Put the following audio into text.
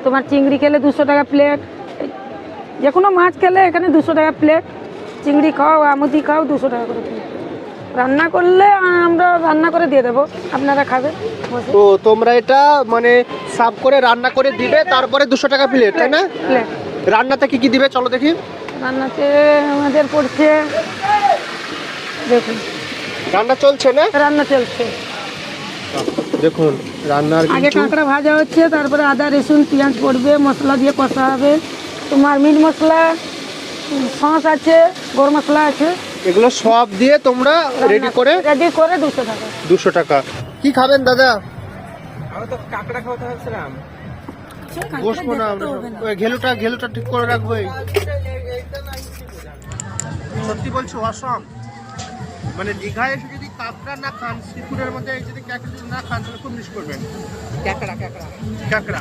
তোমার চিংড়ি খেলে 200 টাকা প্লেট, যে কোনো মাছ খেলে এখানে 200 টাকা প্লেট। চিংড়ি খাও, আমুদি খাও, 200 টাকা করে প্লেট। রান্না করলে আমরা রান্না করে দিয়ে দেবো, আপনারা খাবেন বসে। তো তোমরা এটা মানে সাফ করে রান্না করে দিবে, তারপরে 200 টাকা প্লেট, তাই না? প্লেট রান্নাতে কি কি দিবে চলো দেখি। রান্নাতে আমাদের পড়ছে, দেখুন রান্না চলছে না? রান্না চলছে। দেখুন রান্নার আগে কাঁকড়া ভাজা হচ্ছে, তারপরে আদা রসুন পেঁয়াজ পড়বে, মশলা দিয়ে কষা হবে। তোমার মিট মশলা, সস আছে, গরম মশলা আছে, এগুলো সব দিয়ে তোমরা রেডি করে 200 টাকা। 200 টাকা। কি খাবেন দাদা? আমি তো কাঁকড়া খাওয়াতে ভাবছিলাম। বসবো না আমরা, ওই ঘেলুটা ঠিক করে রাখবো। সত্যি বলছো অসম, মানে দীঘায় এসে যদি কাঁকড়া না খান, সি ফুডের মধ্যে যদি কাঁকড়া না খান তাহলে খুব মিস করবেন। কাঁকড়া কাঁকড়া